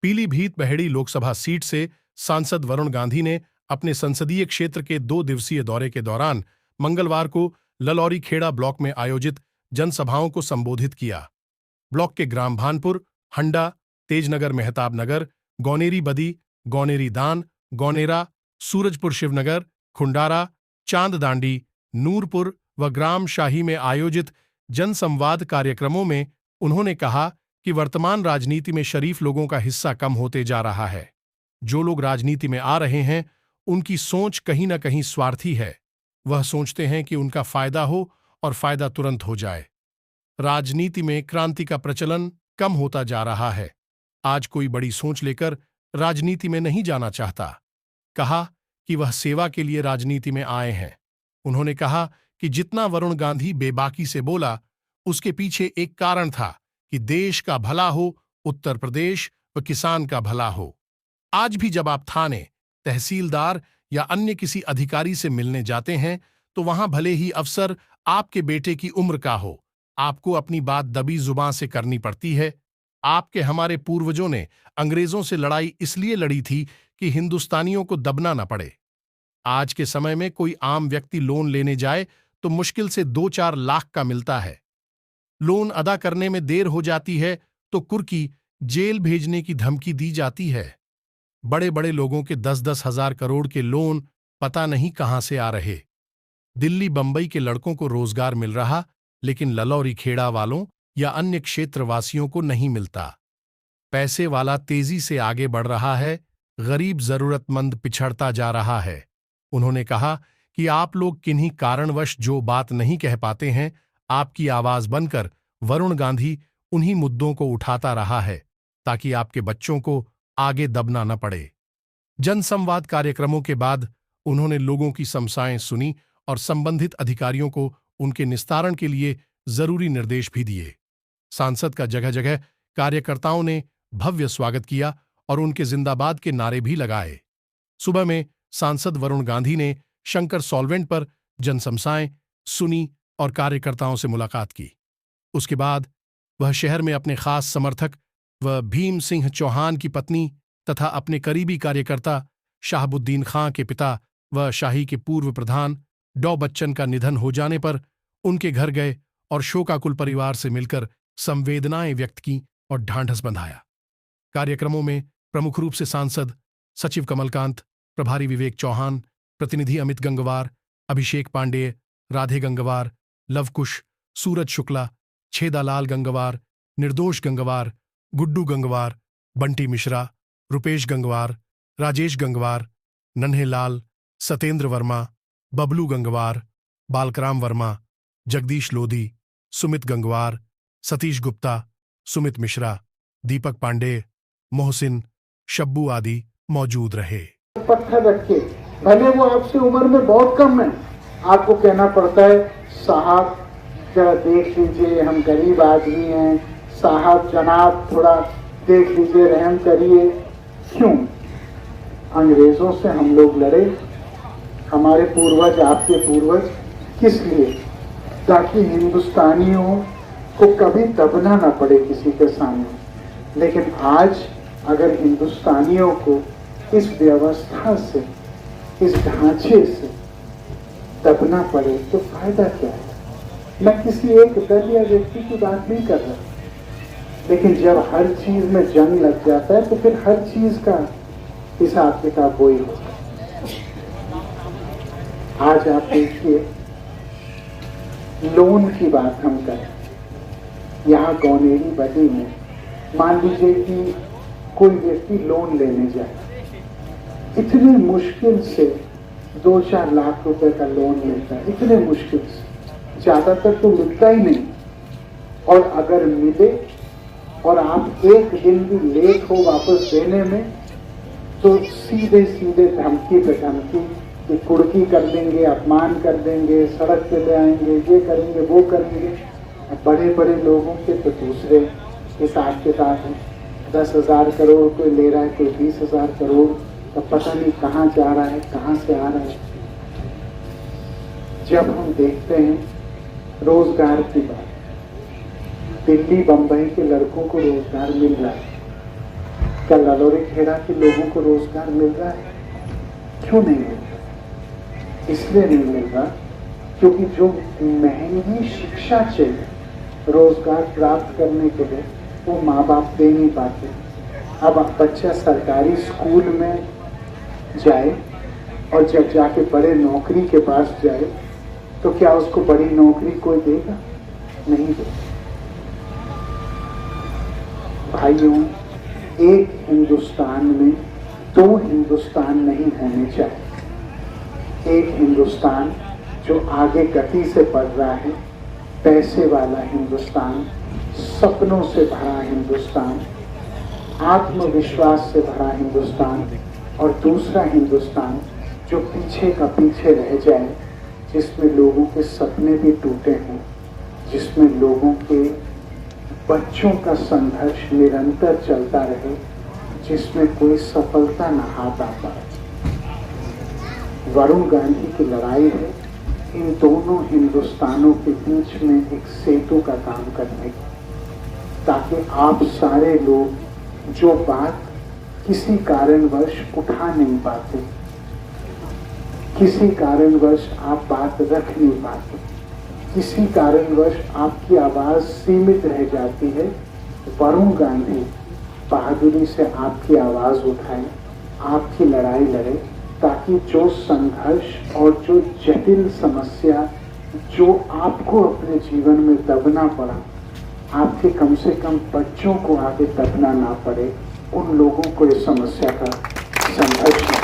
Pilibhit Baheri Lok Sabha seat से सांसद वरुण गांधी ने अपने संसदीय क्षेत्र के 2 दिवसीय दौरे के दौरान मंगलवार को ललौरी खेड़ा ब्लॉक में आयोजित जनसभाओं को संबोधित किया। ब्लॉक के ग्राम भानपुर, हंडा, तेजनगर, मेहताब नगर, गौनेरी बदी, गौनेरी दान, गौनेरा, सूरजपुर शिवनगर, खुंडारा, चांददांडी, नूरपुर व ग्राम शाही में आयोजित जनसंवाद कार्यक्रमों में उन्होंने कहा कि वर्तमान राजनीति में शरीफ लोगों का हिस्सा कम होते जा रहा है। जो लोग राजनीति में आ रहे हैं उनकी सोच कहीं न कहीं स्वार्थी है। वह सोचते हैं कि उनका फायदा हो और फायदा तुरंत हो जाए। राजनीति में क्रांति का प्रचलन कम होता जा रहा है। आज कोई बड़ी सोच लेकर राजनीति में नहीं जाना चाहता। कहा कि वह सेवा के लिए राजनीति में आए हैं। उन्होंने कहा कि जितना वरुण गांधी बेबाकी से बोला, उसके पीछे एक कारण था कि देश का भला हो, उत्तर प्रदेश व किसान का भला हो। आज भी जब आप थाने, तहसीलदार या अन्य किसी अधिकारी से मिलने जाते हैं तो वहां भले ही अफसर आपके बेटे की उम्र का हो, आपको अपनी बात दबी जुबान से करनी पड़ती है। आपके हमारे पूर्वजों ने अंग्रेजों से लड़ाई इसलिए लड़ी थी कि हिंदुस्तानियों को दबना न पड़े। आज के समय में कोई आम व्यक्ति लोन लेने जाए तो मुश्किल से 2-4 लाख का मिलता है। लोन अदा करने में देर हो जाती है तो कुर्की, जेल भेजने की धमकी दी जाती है। बड़े बड़े लोगों के 10-10 हजार करोड़ के लोन पता नहीं कहां से आ रहे। दिल्ली बंबई के लड़कों को रोजगार मिल रहा, लेकिन ललौरी खेड़ा वालों या अन्य क्षेत्रवासियों को नहीं मिलता। पैसे वाला तेजी से आगे बढ़ रहा है, गरीब जरूरतमंद पिछड़ता जा रहा है। उन्होंने कहा कि आप लोग किन्हीं कारणवश जो बात नहीं कह पाते हैं, आपकी आवाज बनकर वरुण गांधी उन्हीं मुद्दों को उठाता रहा है ताकि आपके बच्चों को आगे दबना न पड़े। जनसंवाद कार्यक्रमों के बाद उन्होंने लोगों की समस्याएं सुनी और संबंधित अधिकारियों को उनके निस्तारण के लिए जरूरी निर्देश भी दिए। सांसद का जगह जगह कार्यकर्ताओं ने भव्य स्वागत किया और उनके जिंदाबाद के नारे भी लगाए। सुबह में सांसद वरुण गांधी ने शंकर सॉल्वेंट पर जनसमस्याएं सुनी और कार्यकर्ताओं से मुलाकात की। उसके बाद वह शहर में अपने खास समर्थक व भीम सिंह चौहान की पत्नी तथा अपने करीबी कार्यकर्ता शाहबुद्दीन खां के पिता व शाही के पूर्व प्रधान डॉ बच्चन का निधन हो जाने पर उनके घर गए और शोकाकुल परिवार से मिलकर संवेदनाएं व्यक्त की और ढांढस बंधाया। कार्यक्रमों में प्रमुख रूप से सांसद, सचिव कमलकांत, प्रभारी विवेक चौहान, प्रतिनिधि अमित गंगवार, अभिषेक पांडेय, राधे गंगवार, लवकुश, सूरज शुक्ला, छेदालाल गंगवार, निर्दोष गंगवार, गुड्डू गंगवार, बंटी मिश्रा, रुपेश गंगवार, राजेश गंगवार, नन्हेलाल, सतेंद्र वर्मा, बबलू गंगवार, बालकराम वर्मा, जगदीश लोधी, सुमित गंगवार, सतीश गुप्ता, सुमित मिश्रा, दीपक पांडे, मोहसिन, शब्बू आदि मौजूद रहे। पत्थर रखे, भले वो आपसे उम्र में बहुत कम है, आपको कहना पड़ता है साहब जरा देख लीजिए, हम गरीब आदमी हैं, साहब जनाब थोड़ा देख लीजिए, रहम करिए। क्यों? अंग्रेजों से हम लोग लड़े, हमारे पूर्वज, आपके पूर्वज, किस लिए? ताकि हिंदुस्तानियों को कभी दबना ना पड़े किसी के सामने। लेकिन आज अगर हिंदुस्तानियों को इस व्यवस्था से, इस ढांचे से दबना पड़े तो फायदा क्या है? मैं किसी एक दल या व्यक्ति की बात नहीं कर रहा, लेकिन जब हर चीज में जंग लग जाता है तो फिर हर चीज का हिसाब किताब वही होता है। आज आप देखिए, लोन की बात हम करें, यहाँ गौनेरी बदी में मान लीजिए कि कोई व्यक्ति लोन लेने जाए, इतने मुश्किल से 2-4 लाख रुपए का लोन लेता है, इतने मुश्किल से, ज्यादातर तो मिलता ही नहीं। और अगर मिले और आप एक दिन भी लेट हो वापस देने में तो सीधे सीधे धमकी पे धमकी कि कुड़की कर देंगे, अपमान कर देंगे, सड़क पे ले आएंगे, ये करेंगे, वो करेंगे। बड़े बड़े लोगों के तो दूसरे हिसाब किताब है, 10,000 करोड़ कोई ले रहा है, कोई 20,000 करोड़, तब पता नहीं कहाँ जा रहा है, कहाँ से आ रहा है। जब हम देखते हैं रोजगार की बात, दिल्ली बंबई के लड़कों को रोजगार मिल रहा है, क्या ललोरी खेड़ा के लोगों को रोजगार मिल रहा है? क्यों नहीं मिल रहा? इसलिए नहीं मिल रहा क्योंकि जो महंगी शिक्षा चाहिए रोजगार प्राप्त करने के लिए वो माँ बाप दे नहीं पाते। अब बच्चा सरकारी स्कूल में जाए और जब जाके बड़े नौकरी के पास जाए तो क्या उसको बड़ी नौकरी कोई देगा? नहीं देगा। भाइयों, एक हिंदुस्तान में दो हिंदुस्तान नहीं होने चाहिए। एक हिंदुस्तान जो आगे गति से बढ़ रहा है, पैसे वाला हिंदुस्तान, सपनों से भरा हिंदुस्तान, आत्मविश्वास से भरा हिंदुस्तान, और दूसरा हिंदुस्तान जो पीछे का पीछे रह जाए, जिसमें लोगों के सपने भी टूटे हों, जिसमें लोगों के बच्चों का संघर्ष निरंतर चलता रहे, जिसमें कोई सफलता न हाथ आ पाए। वरुण गांधी की लड़ाई है इन दोनों हिंदुस्तानों के बीच में एक सेतु का काम करने की, ताकि आप सारे लोग जो बात किसी कारणवश उठा नहीं पाते, किसी कारणवश आप बात रख नहीं पाते, किसी कारणवश आपकी आवाज सीमित रह जाती है, वरुण गांधी बहादुरी से आपकी आवाज उठाए, आपकी लड़ाई लड़े, ताकि जो संघर्ष और जो जटिल समस्या जो आपको अपने जीवन में दबना पड़ा, आपके कम से कम बच्चों को आगे दबना ना पड़े, उन लोगों को इस समस्या का संघर्ष